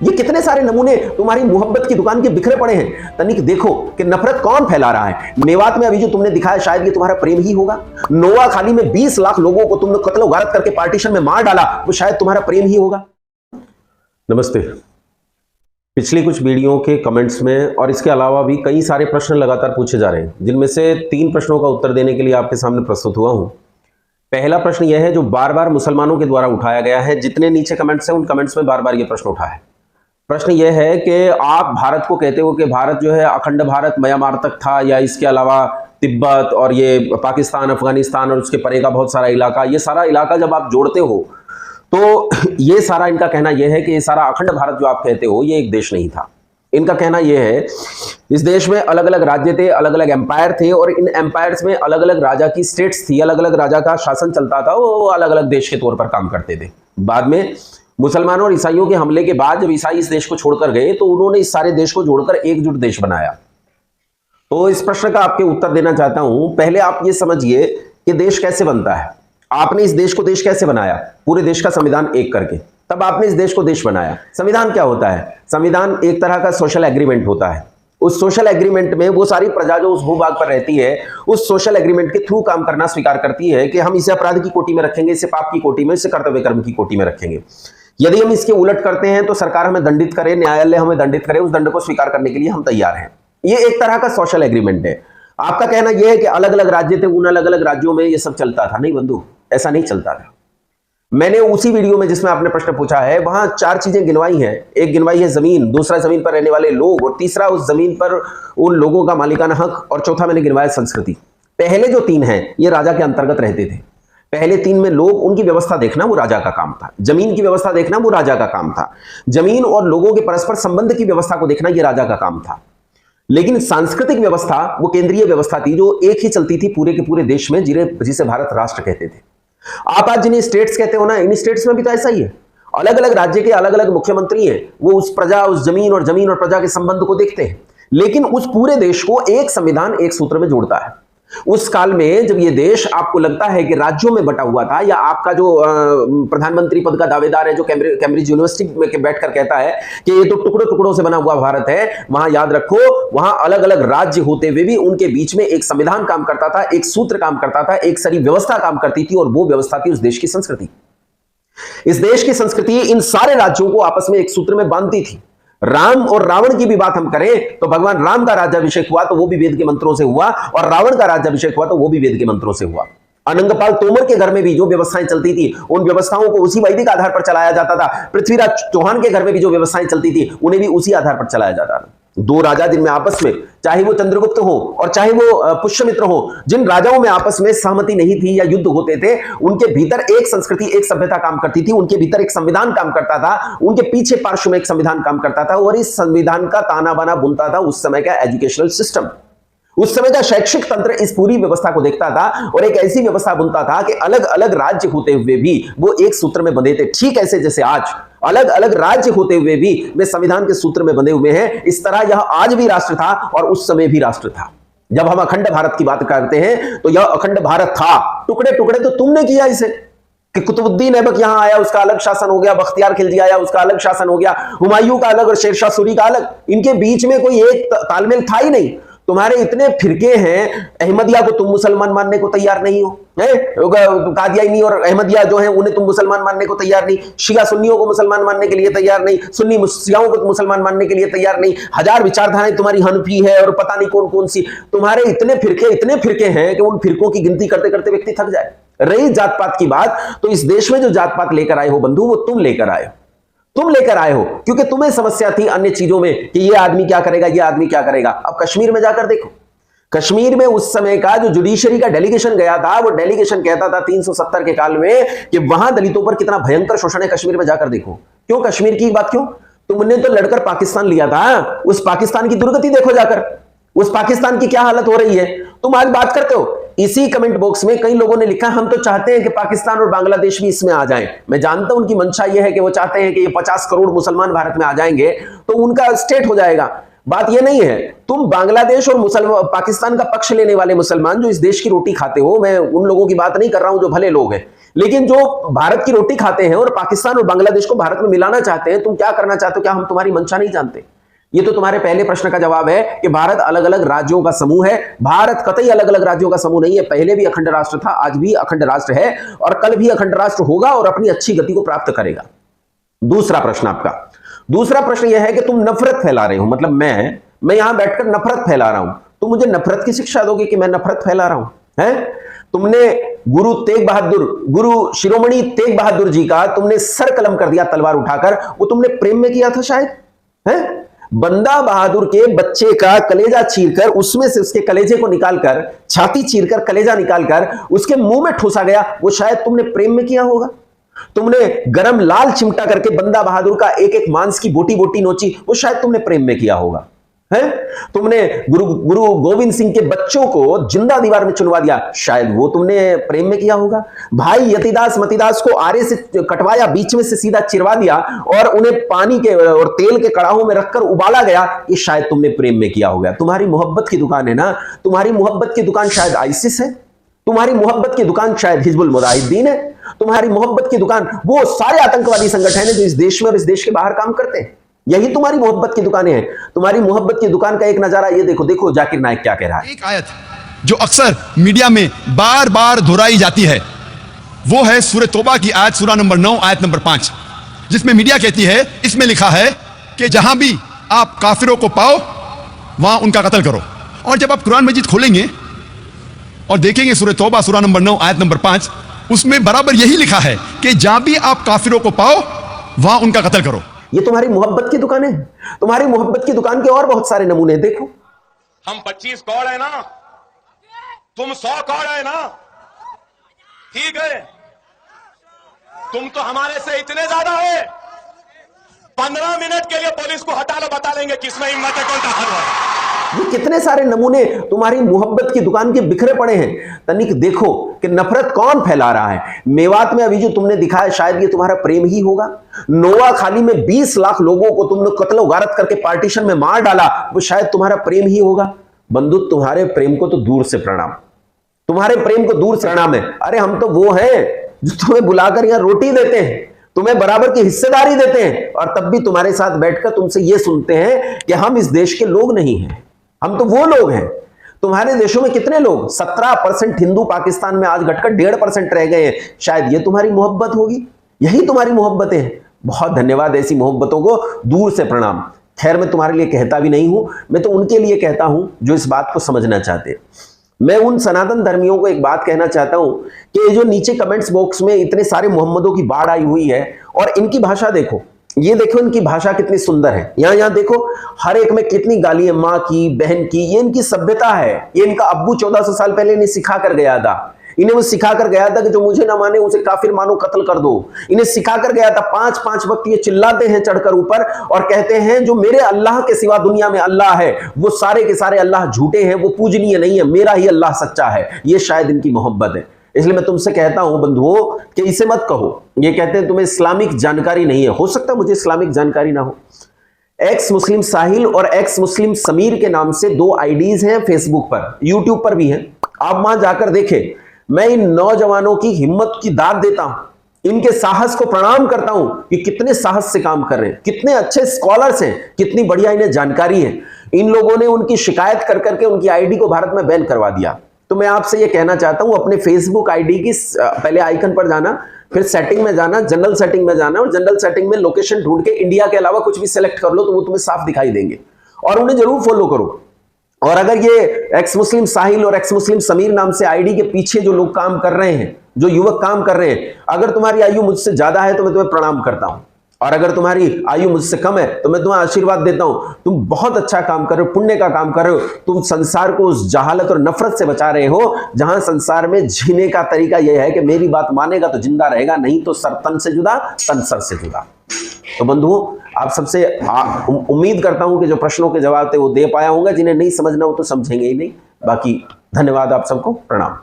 ये कितने सारे नमूने तुम्हारी मोहब्बत की दुकान के बिखरे पड़े हैं। तनिक देखो कि नफरत कौन फैला रहा है। मेवात में अभी जो तुमने दिखाया शायद ये तुम्हारा प्रेम ही होगा। नोआ खाली में 20 लाख लोगों को तुमने कत्ल गारत करके पार्टीशन में मार डाला, वो शायद तुम्हारा प्रेम ही होगा। नमस्ते। पिछली कुछ वीडियो के कमेंट्स में और इसके अलावा भी कई सारे प्रश्न लगातार पूछे जा रहे हैं, जिनमें से 3 प्रश्नों का उत्तर देने के लिए आपके सामने प्रस्तुत हुआ हूं। पहला प्रश्न यह है जो बार बार मुसलमानों के द्वारा उठाया गया है। जितने नीचे कमेंट्स हैं उन कमेंट्स में बार बार ये प्रश्न उठा है। प्रश्न यह है कि आप भारत को कहते हो कि भारत जो है अखंड भारत म्यांमार तक था, या इसके अलावा तिब्बत और ये पाकिस्तान, अफगानिस्तान और उसके परे का बहुत सारा इलाका, ये सारा इलाका जब आप जोड़ते हो तो ये सारा, इनका कहना यह है कि ये सारा अखंड भारत जो आप कहते हो ये एक देश नहीं था। इनका कहना यह है इस देश में अलग अलग राज्य थे, अलग अलग एम्पायर थे, और इन एम्पायर्स में अलग अलग राजा की स्टेट्स थी, अलग अलग राजा का शासन चलता था, वो अलग अलग देश के तौर पर काम करते थे। बाद में मुसलमानों और ईसाइयों के हमले के बाद जब ईसाई इस देश को छोड़कर गए तो उन्होंने इस सारे देश को जोड़कर एकजुट देश बनाया। तो इस प्रश्न का आपके उत्तर देना चाहता हूं। पहले आप ये समझिए कि देश कैसे बनता है। आपने इस देश को देश कैसे बनाया? पूरे देश का संविधान एक करके, तब आपने इस देश को देश बनाया। संविधान क्या होता है? संविधान एक तरह का सोशल एग्रीमेंट होता है। उस सोशल एग्रीमेंट में वो सारी प्रजा जो उस भूभाग पर रहती है उस सोशल एग्रीमेंट के थ्रू काम करना स्वीकार करती है कि हम इसे अपराध की कोटि में रखेंगे, इसे पाप की कोटि में, इसे कर्तव्य कर्म की कोटि में रखेंगे। यदि हम इसके उलट करते हैं तो सरकार हमें दंडित करे, न्यायालय हमें दंडित करे, उस दंड को स्वीकार करने के लिए हम तैयार हैं। ये एक तरह का सोशल एग्रीमेंट है। आपका कहना यह है कि अलग अलग राज्य थे, उन अलग अलग राज्यों में ये सब चलता था। नहीं बंधु, ऐसा नहीं चलता था। मैंने उसी वीडियो में जिसमें आपने प्रश्न पूछा है वहां 4 चीजें गिनवाई हैं। एक गिनवाई है जमीन, दूसरा जमीन पर रहने वाले लोग, और तीसरा उस जमीन पर उन लोगों का मालिकाना हक, और चौथा मैंने गिनवाया संस्कृति। पहले जो 3 हैं ये राजा के अंतर्गत रहते थे। पहले 3 में लोग, उनकी व्यवस्था देखना वो राजा का काम था। जमीन की व्यवस्था देखना वो राजा का काम था। जमीन और लोगों के परस्पर संबंध की व्यवस्था को देखना ये राजा का काम था। लेकिन सांस्कृतिक व्यवस्था वो केंद्रीय व्यवस्था थी जो एक ही चलती थी पूरे के पूरे देश में, जिसे भारत राष्ट्र कहते थे। आप आज जिन्हें स्टेट्स कहते हो ना, इन स्टेट्स में भी तो ऐसा ही है। अलग अलग राज्य के अलग अलग मुख्यमंत्री हैं, वो उस प्रजा, उस जमीन और प्रजा के संबंध को देखते हैं। लेकिन उस पूरे देश को एक संविधान, एक सूत्र में जोड़ता है। उस काल में जब ये देश आपको लगता है कि राज्यों में बटा हुआ था, या आपका जो प्रधानमंत्री पद का दावेदार है जो कैम्ब्रिज यूनिवर्सिटी में बैठकर कहता है कि ये तो टुकड़ों टुकड़ों से बना हुआ भारत है, वहां याद रखो वहां अलग अलग राज्य होते हुए भी उनके बीच में एक संविधान काम करता था, एक सूत्र काम करता था, एक सारी व्यवस्था काम करती थी, और वो व्यवस्था थी उस देश की संस्कृति। इस देश की संस्कृति इन सारे राज्यों को आपस में एक सूत्र में बांधती थी। राम और रावण की भी बात हम करें तो भगवान राम का राज्याभिषेक हुआ तो वो भी वेद के मंत्रों से हुआ, और रावण का राज्याभिषेक हुआ तो वो भी वेद के मंत्रों से हुआ। अनंगपाल तोमर के घर में भी जो व्यवस्थाएं चलती थी उन व्यवस्थाओं को उसी वैदिक आधार पर चलाया जाता था। पृथ्वीराज चौहान के घर में भी जो व्यवस्थाएं चलती थी उन्हें भी उसी आधार पर चलाया जाता था। 2 राजा जिनमें आपस में, चाहे वो चंद्रगुप्त हो और चाहे वो पुष्यमित्र हो, जिन राजाओं में आपस में सहमति नहीं थी या युद्ध होते थे, उनके भीतर एक संस्कृति, एक सभ्यता काम करती थी, उनके भीतर एक संविधान काम करता था, उनके पीछे पार्श्व में एक संविधान काम करता था, और इस संविधान का ताना बाना बुनता था उस समय का एजुकेशनल सिस्टम। उस समय का शैक्षिक तंत्र इस पूरी व्यवस्था को देखता था और एक ऐसी व्यवस्था बुनता था कि अलग अलग राज्य होते हुए भी वो एक सूत्र में बंधे थे। ठीक ऐसे जैसे आज अलग अलग राज्य होते हुए भी वे संविधान के सूत्र में बंधे हुए हैं, इस तरह यह आज भी राष्ट्र था और उस समय भी राष्ट्र था। जब हम अखंड भारत की बात करते हैं तो यह अखंड भारत था। टुकड़े टुकड़े तो तुमने किया इसे, कि कुतुबुद्दीन ऐबक यहां आया उसका अलग शासन हो गया, बख्तियार खिलजी आया उसका अलग शासन हो गया, हुमायूं का अलग और शेरशाह सूरी का अलग। इनके बीच में कोई एक तालमेल था ही नहीं। तुम्हारे इतने फिरके हैं, अहमदिया को तुम मुसलमान मानने को तैयार नहीं हो, कादियानी और अहमदिया जो है उन्हें तुम मुसलमान मानने को तैयार नहीं, शिया सुन्नियों को मुसलमान मानने के लिए तैयार नहीं, सुन्नी शियाओं को मुसलमान मानने के लिए तैयार नहीं, 1000 विचारधाराएं तुम्हारी हनफी है और पता नहीं कौन कौन सी। तुम्हारे इतने फिरके हैं कि उन फिरकों की गिनती करते करते व्यक्ति थक जाए। रही जात पात की बात, तो इस देश में जो जात पात लेकर आए हो बंधु, वो तुम लेकर आए हो, क्योंकि तुम्हें समस्या थी अन्य चीजों में कि ये आदमी क्या करेगा, ये आदमी क्या करेगा। अब कश्मीर में जाकर देखो, कश्मीर में उस समय का जो जुडिशरी का डेलीगेशन गया था, वो डेलीगेशन कहता था 370 के काल में कि वहां दलितों पर कितना भयंकर शोषण है। कश्मीर में जाकर देखो। क्यों कश्मीर की बात? क्यों? तुमने तो लड़कर पाकिस्तान लिया था, उस पाकिस्तान की दुर्गति देखो जाकर, उस पाकिस्तान की क्या हालत हो रही है। तुम आज बात करते हो। इसी कमेंट बॉक्स में कई लोगों ने लिखा हम तो चाहते हैं कि पाकिस्तान और बांग्लादेश भी इसमें आ जाएं। मैं जानता हूं उनकी मंशा यह है कि वो चाहते हैं कि ये 50 करोड़ मुसलमान भारत में आ जाएंगे तो उनका स्टेट हो जाएगा। बात ये नहीं है। तुम बांग्लादेश और पाकिस्तान का पक्ष लेने वाले मुसलमान जो इस देश की रोटी खाते हो, मैं उन लोगों की बात नहीं कर रहा हूं जो भले लोग हैं, लेकिन जो भारत की रोटी खाते हैं और पाकिस्तान और बांग्लादेश को भारत में मिलाना चाहते हैं, तुम क्या करना चाहते हो? क्या हम तुम्हारी मंशा नहीं जानते? ये तो तुम्हारे पहले प्रश्न का जवाब है कि भारत अलग अलग राज्यों का समूह है। भारत कतई अलग अलग राज्यों का समूह नहीं है। पहले भी अखंड राष्ट्र था, आज भी अखंड राष्ट्र है और कल भी अखंड राष्ट्र होगा और अपनी अच्छी गति को प्राप्त करेगा। दूसरा प्रश्न आपका, दूसरा प्रश्न यह है कि तुम नफरत फैला रहे हो, मतलब मैं यहां बैठकर नफरत फैला रहा हूं, तुम मुझे नफरत की शिक्षा दोगे कि मैं नफरत फैला रहा हूं? हैं? तुमने गुरु शिरोमणि तेग बहादुर जी का तुमने सर कलम कर दिया तलवार उठाकर, वो तुमने प्रेम में किया था शायद, हैं? बंदा बहादुर के बच्चे का कलेजा चीरकर, उसमें से उसके कलेजे को निकालकर, छाती चीरकर कलेजा निकालकर उसके मुंह में ठूसा गया, वो शायद तुमने प्रेम में किया होगा। तुमने गरम लाल चिमटा करके बंदा बहादुर का एक एक मांस की बोटी बोटी नोची, वो शायद तुमने प्रेम में किया होगा। है? तुमने गुरु गोविंद सिंह के बच्चों को जिंदा दीवार में चुनवा दिया, शायद वो तुमने प्रेम में किया होगा। भाई यतिदास मतिदास को आरे से कटवाया, बीच में से सीधा चिरवा दिया और उन्हें पानी के और तेल के कड़ाहों में रखकर उबाला गया, ये शायद तुमने प्रेम में किया होगा। तुम्हारी मोहब्बत की दुकान है ना, तुम्हारी मोहब्बत की दुकान शायद आईसिस है, तुम्हारी मोहब्बत की दुकान शायद हिजबुल मुजाहिदीन है, तुम्हारी मोहब्बत की दुकान वो सारे आतंकवादी संगठन है जो इस देश में और इस देश के बाहर काम करते हैं। यही तुम्हारी मोहब्बत की दुकानें हैं। तुम्हारी मोहब्बत की दुकान का एक नजारा ये देखो, देखो जाकिर नाइक क्या कह रहा है। एक आयत जो अक्सर मीडिया में बार बार दोहराई जाती है, वो है सूरह तौबा की आयत, सूरा नंबर 9 आयत नंबर 5, जिसमें मीडिया कहती है, इसमें लिखा है कि जहां भी आप काफिरों को पाओ वहां उनका कत्ल करो। और जब आप कुरान मजीद खोलेंगे और देखेंगे सूरह तौबा सूरा नंबर 9 आयत नंबर 5, उसमें बराबर यही लिखा है कि जहां भी आप काफिरों को पाओ वहां उनका कत्ल करो। ये तुम्हारी मोहब्बत की दुकान है। तुम्हारी मोहब्बत की दुकान के और बहुत सारे नमूने देखो। हम 25 कौड़ है ना, तुम 100 कौड़ है ना, ठीक है, तुम तो हमारे से इतने ज्यादा है, 15 मिनट के लिए पुलिस को हटा लो, बता लेंगे किसमें हिम्मत है, कौन ताकत है। ये कितने सारे नमूने तुम्हारी मोहब्बत की दुकान के बिखरे पड़े हैं। तनिक देखो कि नफरत कौन फैला रहा है। मेवात में अभी जो तुमने दिखाया, शायद ये तुम्हारा प्रेम ही होगा। नोआ खाली में 20 लाख लोगों को तुमने कत्ल गारत करके पार्टीशन में मार डाला, वो शायद तुम्हारा प्रेम ही होगा। बंधु, तुम्हारे प्रेम को तो दूर से प्रणाम, तुम्हारे प्रेम को दूर से प्रणाम है। अरे हम तो वो हैं जो तुम्हें बुलाकर यहां रोटी देते हैं, तुम्हें बराबर की हिस्सेदारी देते हैं, और तब भी तुम्हारे साथ बैठकर तुमसे यह सुनते हैं कि हम इस देश के लोग नहीं हैं, हम तो वो लोग हैं। तुम्हारे देशों में कितने लोग, 17% हिंदू पाकिस्तान में आज घटकर 1.5% रह गए हैं। शायद ये तुम्हारी मोहब्बत होगी, यही तुम्हारी मोहब्बतें हैं। बहुत धन्यवाद, ऐसी मोहब्बतों को दूर से प्रणाम। खैर, मैं तुम्हारे लिए कहता भी नहीं हूं, मैं तो उनके लिए कहता हूं जो इस बात को समझना चाहते हैं। मैं उन सनातन धर्मियों को एक बात कहना चाहता हूं कि जो नीचे कमेंट्स बॉक्स में इतने सारे मोहम्मदों की बाढ़ आई हुई है, और इनकी भाषा देखो, ये देखो इनकी भाषा कितनी सुंदर है। यहां देखो, हर एक में कितनी गाली है, माँ की, बहन की। ये इनकी सभ्यता है। ये इनका अब्बू 1400 साल पहले इन्हें सिखा कर गया था। इन्हें वो सिखा कर गया था कि जो मुझे ना माने उसे काफिर मानो, कत्ल कर दो। इन्हें सिखा कर गया था। 5-5 वक्त ये चिल्लाते हैं चढ़कर ऊपर और कहते हैं जो मेरे अल्लाह के सिवा दुनिया में अल्लाह है, वो सारे के सारे अल्लाह झूठे हैं, वो पूजनीय नहीं है, मेरा ही अल्लाह सच्चा है। ये शायद इनकी मोहब्बत है। इसलिए मैं तुमसे कहता हूं बंधुओं कि इसे मत कहो। ये कहते हैं तुम्हें इस्लामिक जानकारी नहीं है। हो सकता है मुझे इस्लामिक जानकारी ना हो। एक्स मुस्लिम साहिल और एक्स मुस्लिम समीर के नाम से 2 आईडीज हैं फेसबुक पर, यूट्यूब पर भी हैं। आप वहां जाकर देखें। मैं इन नौजवानों की हिम्मत की दाद देता हूं, इनके साहस को प्रणाम करता हूं कि कितने साहस से काम कर रहे हैं, कितने अच्छे स्कॉलर्स हैं, कितनी बढ़िया इन्हें जानकारी है। इन लोगों ने उनकी शिकायत कर करके उनकी आईडी को भारत में बैन करवा दिया। तो मैं आपसे ये कहना चाहता हूं, अपने फेसबुक आईडी की पहले आइकन पर जाना, फिर सेटिंग में जाना, जनरल सेटिंग में जाना, और जनरल सेटिंग में लोकेशन ढूंढ के इंडिया के अलावा कुछ भी सिलेक्ट कर लो तो वो तुम्हें साफ दिखाई देंगे, और उन्हें जरूर फॉलो करो। और अगर ये एक्स मुस्लिम साहिल और एक्स मुस्लिम समीर नाम से आईडी के पीछे जो लोग काम कर रहे हैं, जो युवक काम कर रहे हैं, अगर तुम्हारी आयु मुझसे ज्यादा है तो मैं तुम्हें प्रणाम करता हूं, और अगर तुम्हारी आयु मुझसे कम है तो मैं तुम्हें आशीर्वाद देता हूं। तुम बहुत अच्छा काम कर रहे हो, पुण्य का काम कर रहे हो। तुम संसार को उस जहालत और नफरत से बचा रहे हो जहां संसार में जीने का तरीका यह है कि मेरी बात मानेगा तो जिंदा रहेगा, नहीं तो सर तन से जुदा, तन सर से जुदा। तो बंधुओं, आप सबसे उम्मीद करता हूं कि जो प्रश्नों के जवाब थे वो दे पाया होगा। जिन्हें नहीं समझना हो तो समझेंगे ही नहीं। बाकी धन्यवाद, आप सबको प्रणाम।